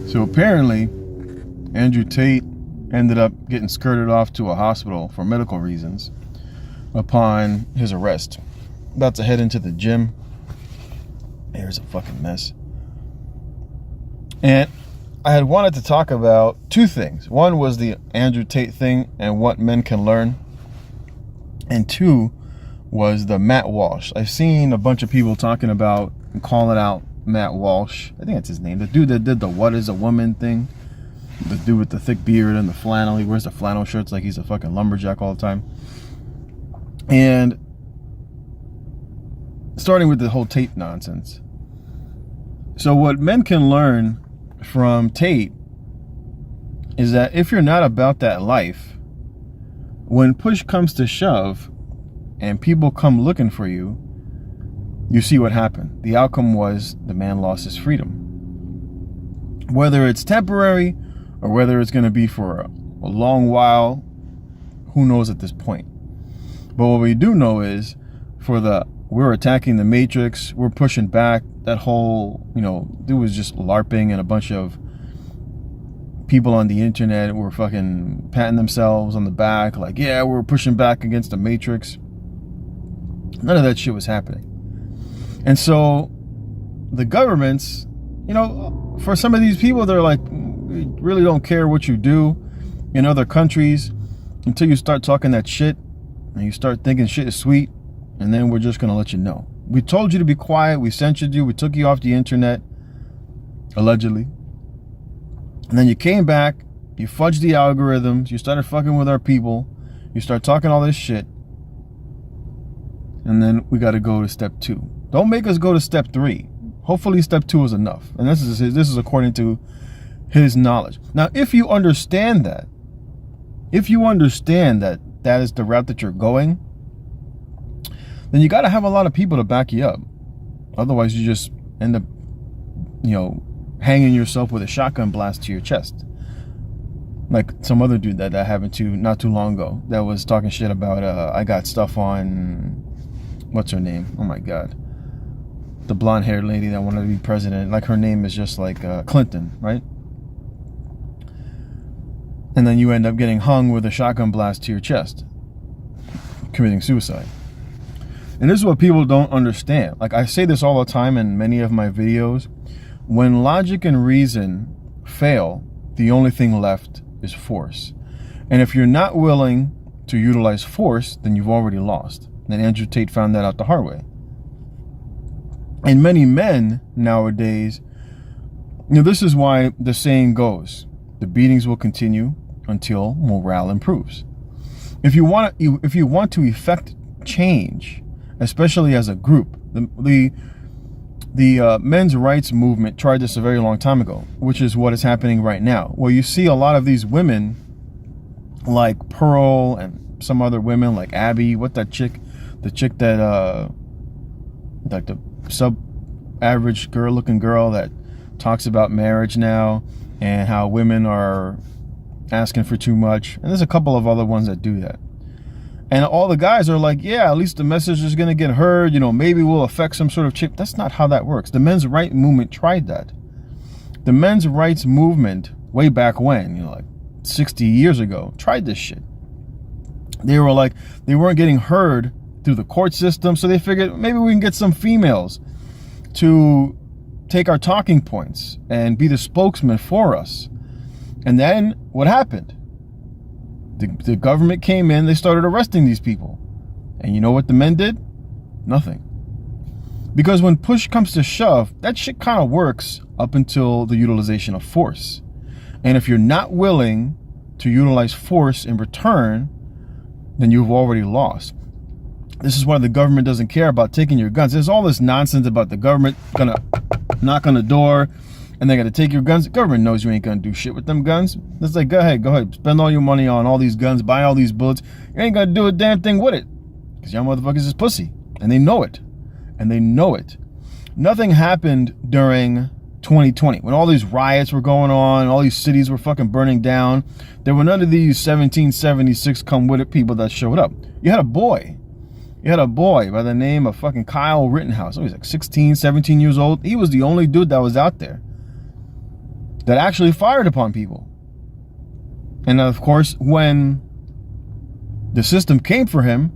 So apparently, Andrew Tate ended up getting skirted off to a hospital for medical reasons upon his arrest. About to head into the gym. Here's a fucking mess. And I had wanted to talk about two things. One was the Andrew Tate thing and what men can learn. And two was the Matt Walsh. I've seen a bunch of people talking about and calling out Matt Walsh. I think that's his name. The dude that did the "What is a Woman" thing. The dude with the thick beard and the flannel. He wears the flannel shirts like he's a fucking lumberjack all the time. And starting with the whole Tate nonsense. So what men can learn from Tate is that if you're not about that life, when push comes to shove and people come looking for you, you see what happened. The outcome was the man lost his freedom. Whether it's temporary or whether it's going to be for a long while, who knows at this point. But what we do know is we're attacking the Matrix, we're pushing back. That whole, dude was just LARPing, and a bunch of people on the internet were fucking patting themselves on the back like, yeah, we're pushing back against the Matrix. None of that shit was happening. And so the governments, for some of these people, they're like, we really don't care what you do in other countries until you start talking that shit and you start thinking shit is sweet, and then we're just going to let you know. We told you to be quiet. We censored you. We took you off the internet, allegedly. And then you came back. You fudged the algorithms. You started fucking with our people. You start talking all this shit. And then we got to go to step 2. Don't make us go to step 3. Hopefully step 2 is enough. And this is according to his knowledge. Now, if you understand that that is the route that you're going, then you got to have a lot of people to back you up. Otherwise, you just end up, hanging yourself with a shotgun blast to your chest. Like some other dude that happened to not too long ago that was talking shit about, I got stuff on, what's her name? Oh my God. The blonde haired lady that wanted to be president. Like her name is just like Clinton, right? And then you end up getting hung with a shotgun blast to your chest, committing suicide. And this is what people don't understand. Like I say this all the time in many of my videos. When logic and reason fail, the only thing left is force. And if you're not willing to utilize force, then you've already lost. And Andrew Tate found that out the hard way. And many men nowadays, this is why the saying goes, the beatings will continue until morale improves. If you want to effect change, especially as a group, the men's rights movement tried this a very long time ago, which is what is happening right now. Well, you see a lot of these women like Pearl and some other women like Abby, the chick that like the sub-average looking girl that talks about marriage now and how women are asking for too much. And there's a couple of other ones that do that. And all the guys are like, yeah, at least the message is going to get heard. Maybe we'll affect some sort of chip. That's not how that works. The men's rights movement tried that. The men's rights movement, way back when, like 60 years ago, tried this shit. They were like, they weren't getting heard through the court system. So they figured maybe we can get some females to take our talking points and be the spokesman for us. And then what happened? The government came in, they started arresting these people. And you know what the men did? Nothing. Because when push comes to shove, that shit kind of works up until the utilization of force. And if you're not willing to utilize force in return, then you've already lost. This is why the government doesn't care about taking your guns. There's all this nonsense about the government gonna knock on the door and they're gonna take your guns. The government knows you ain't gonna do shit with them guns. It's like, go ahead, spend all your money on all these guns, buy all these bullets. You ain't gonna do a damn thing with it. Because y'all motherfuckers is pussy. And they know it. Nothing happened during 2020 when all these riots were going on, all these cities were fucking burning down. There were none of these 1776 come with it people that showed up. You had a boy by the name of fucking Kyle Rittenhouse. He was like 16, 17 years old. He was the only dude that was out there. that actually fired upon people. And of course, when the system came for him,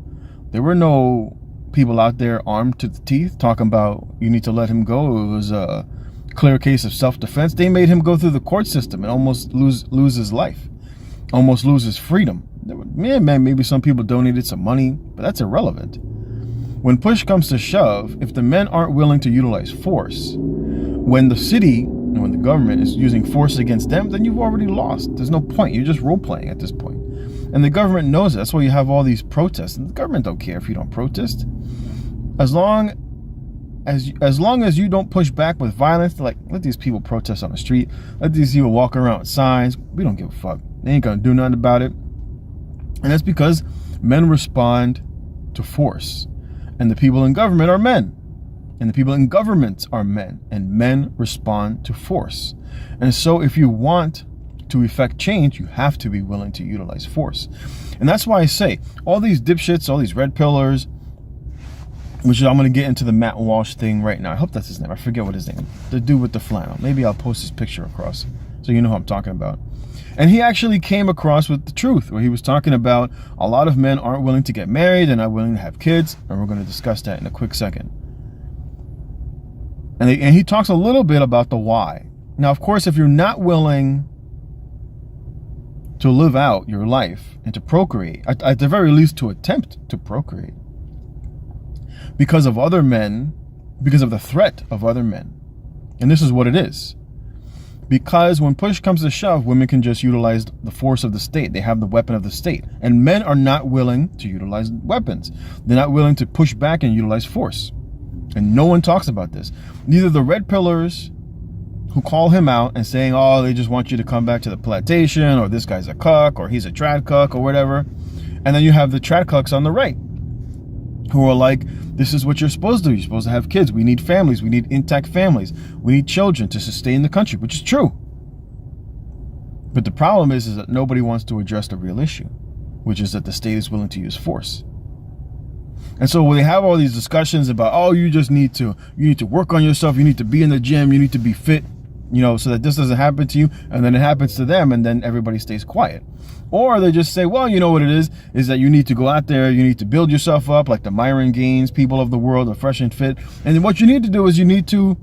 there were no people out there armed to the teeth talking about you need to let him go. It was a clear case of self-defense. They made him go through the court system and almost lose his life, almost lose his freedom. Maybe some people donated some money, but that's irrelevant. When push comes to shove, if the men aren't willing to utilize force, when the city, when the government is using force against them, then you've already lost. There's no point. You're just role-playing at this point. And the government knows it. That's why you have all these protests. And the government don't care if you don't protest. As long as you don't push back with violence, like let these people protest on the street, let these people walk around with signs, we don't give a fuck. They ain't gonna do nothing about it. And that's because men respond to force. And the people in government are men. And the people in governments are men. And men respond to force. And so if you want to effect change, you have to be willing to utilize force. And that's why I say, all these dipshits, all these red pillars, which I'm going to get into the Matt Walsh thing right now. I hope that's his name. I forget what his name is. The dude with the flannel. Maybe I'll post his picture across so you know who I'm talking about. And he actually came across with the truth, where he was talking about a lot of men aren't willing to get married and not willing to have kids. And we're going to discuss that in a quick second. And he talks a little bit about the why. Now, of course, if you're not willing to live out your life and to procreate, at the very least to attempt to procreate, because of other men, because of the threat of other men. And this is what it is. Because when push comes to shove, women can just utilize the force of the state. They have the weapon of the state. And men are not willing to utilize weapons. They're not willing to push back and utilize force. And no one talks about this. Neither the red pillars who call him out and saying, oh, they just want you to come back to the plantation, or this guy's a cuck, or he's a trad cuck, or whatever. And then you have the trad cucks on the right, who are like, this is what you're supposed to do. You're supposed to have kids. We need families. We need intact families. We need children to sustain the country, which is true. But the problem is that nobody wants to address the real issue, which is that the state is willing to use force. And so when they have all these discussions about, oh, you need to work on yourself. You need to be in the gym. You need to be fit, so that this doesn't happen to you. And then it happens to them. And then everybody stays quiet. Or they just say, well, you know what it is that you need to go out there, you need to build yourself up like the Myron Gaines, people of the world, the fresh and fit. And then what you need to do is you need to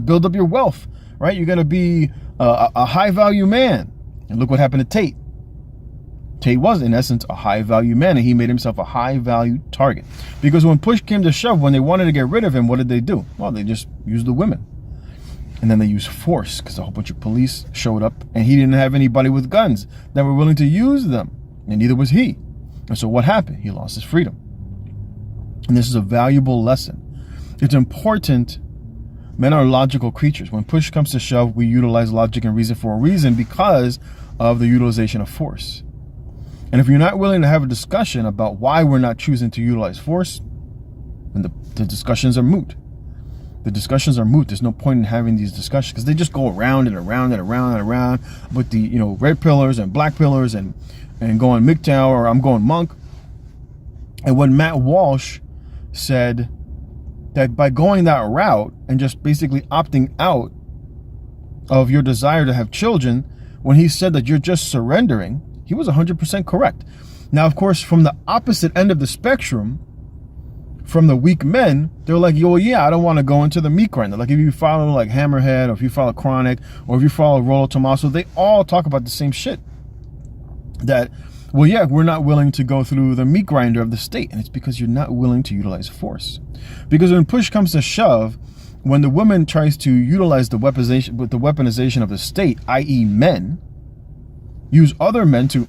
build up your wealth, right? You're going to be a high value man. And look what happened to Tate. Tate was, in essence, a high value man, and he made himself a high value target. Because when push came to shove, when they wanted to get rid of him, what did they do? Well, they just used the women. And then they used force because a whole bunch of police showed up, and he didn't have anybody with guns that were willing to use them. And neither was he. And so what happened? He lost his freedom. And this is a valuable lesson. It's important. Men are logical creatures. When push comes to shove, we utilize logic and reason for a reason because of the utilization of force. And if you're not willing to have a discussion about why we're not choosing to utilize force, then the discussions are moot. The discussions are moot. There's no point in having these discussions because they just go around and around and around and around with the red pillars and black pillars and going mgtow, or I'm going monk. And when Matt Walsh said that by going that route and just basically opting out of your desire to have children, when he said that you're just surrendering, he was 100% correct. Now, of course, from the opposite end of the spectrum, from the weak men, they're like, yo, yeah, I don't want to go into the meat grinder. Like if you follow like Hammerhead, or if you follow Chronic, or if you follow Rollo Tomaso, they all talk about the same shit. That, well, yeah, we're not willing to go through the meat grinder of the state. And it's because you're not willing to utilize force. Because when push comes to shove, when the woman tries to utilize the weaponization of the state, i.e. men, use other men to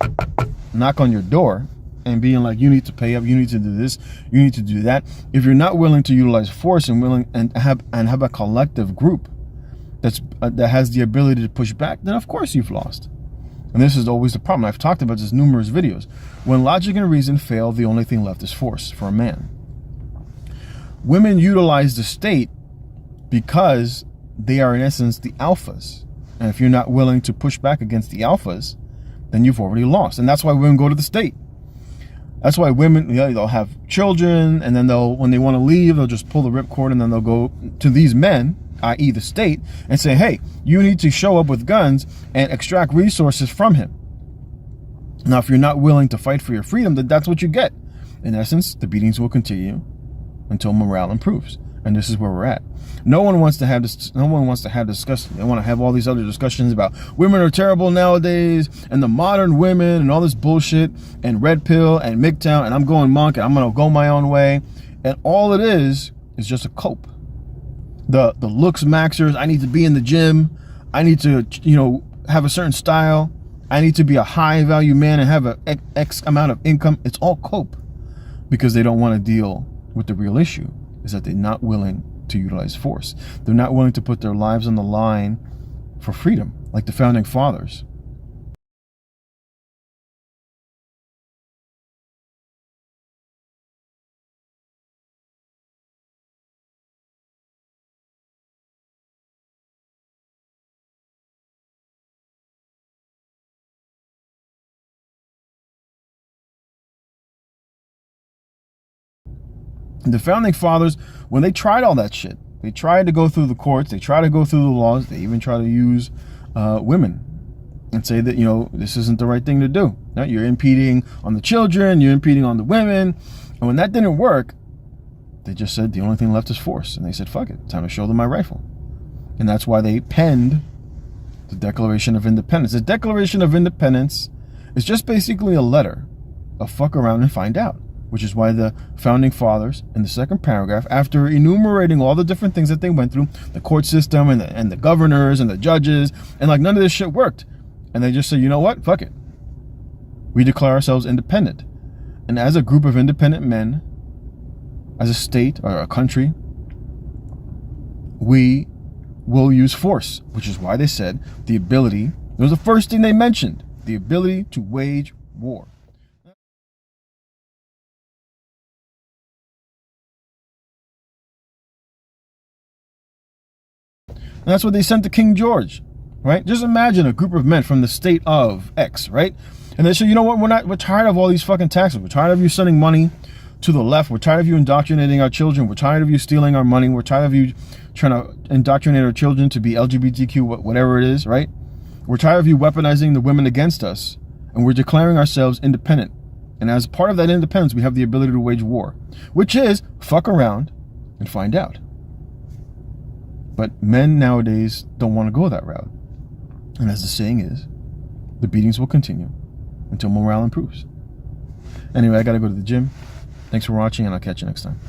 knock on your door and being like, you need to pay up, you need to do this, you need to do that. If you're not willing to utilize force and have a collective group that has the ability to push back, then of course you've lost. And this is always the problem. I've talked about this in numerous videos. When logic and reason fail, the only thing left is force for a man. Women utilize the state because they are in essence the alphas. And if you're not willing to push back against the alphas, then you've already lost. And that's why women go to the state. That's why women, they'll have children, and then when they want to leave, they'll just pull the ripcord, and then they'll go to these men i.e. the state, and say, hey, you need to show up with guns and extract resources from him. Now, if you're not willing to fight for your freedom, then that's what you get. In essence, the beatings will continue until morale improves. And this is where we're at. No one wants to have this. No one wants to have discussion. They want to have all these other discussions about women are terrible nowadays, and the modern women, and all this bullshit, and red pill, and mgtow, and I'm going monk, and I'm gonna go my own way, and all it is just a cope. The looks maxers. I need to be in the gym. I need to, have a certain style. I need to be a high value man and have a X amount of income. It's all cope, because they don't want to deal with the real issue. Is that they're not willing to utilize force. They're not willing to put their lives on the line for freedom, like the founding fathers. The founding fathers, when they tried all that shit, they tried to go through the courts, they tried to go through the laws, they even try to use women and say that, this isn't the right thing to do. Now, you're impeding on the children, you're impeding on the women. And when that didn't work, they just said the only thing left is force. And they said, fuck it, time to show them my rifle. And that's why they penned the Declaration of Independence. The Declaration of Independence is just basically a letter of fuck around and find out. Which is why the founding fathers, in the second paragraph, after enumerating all the different things that they went through, the court system and the governors and the judges, and like none of this shit worked. And they just said, you know what? Fuck it. We declare ourselves independent. And as a group of independent men, as a state or a country, we will use force, which is why they said the ability, it was the first thing they mentioned, the ability to wage war. And that's what they sent to King George, right? Just imagine a group of men from the state of X, right? And they say, you know what? We're tired of all these fucking taxes. We're tired of you sending money to the left. We're tired of you indoctrinating our children. We're tired of you stealing our money. We're tired of you trying to indoctrinate our children to be LGBTQ, whatever it is, right? We're tired of you weaponizing the women against us. And we're declaring ourselves independent. And as part of that independence, we have the ability to wage war, which is fuck around and find out. But men nowadays don't want to go that route. And as the saying is, the beatings will continue until morale improves. Anyway, I got to go to the gym. Thanks for watching, and I'll catch you next time.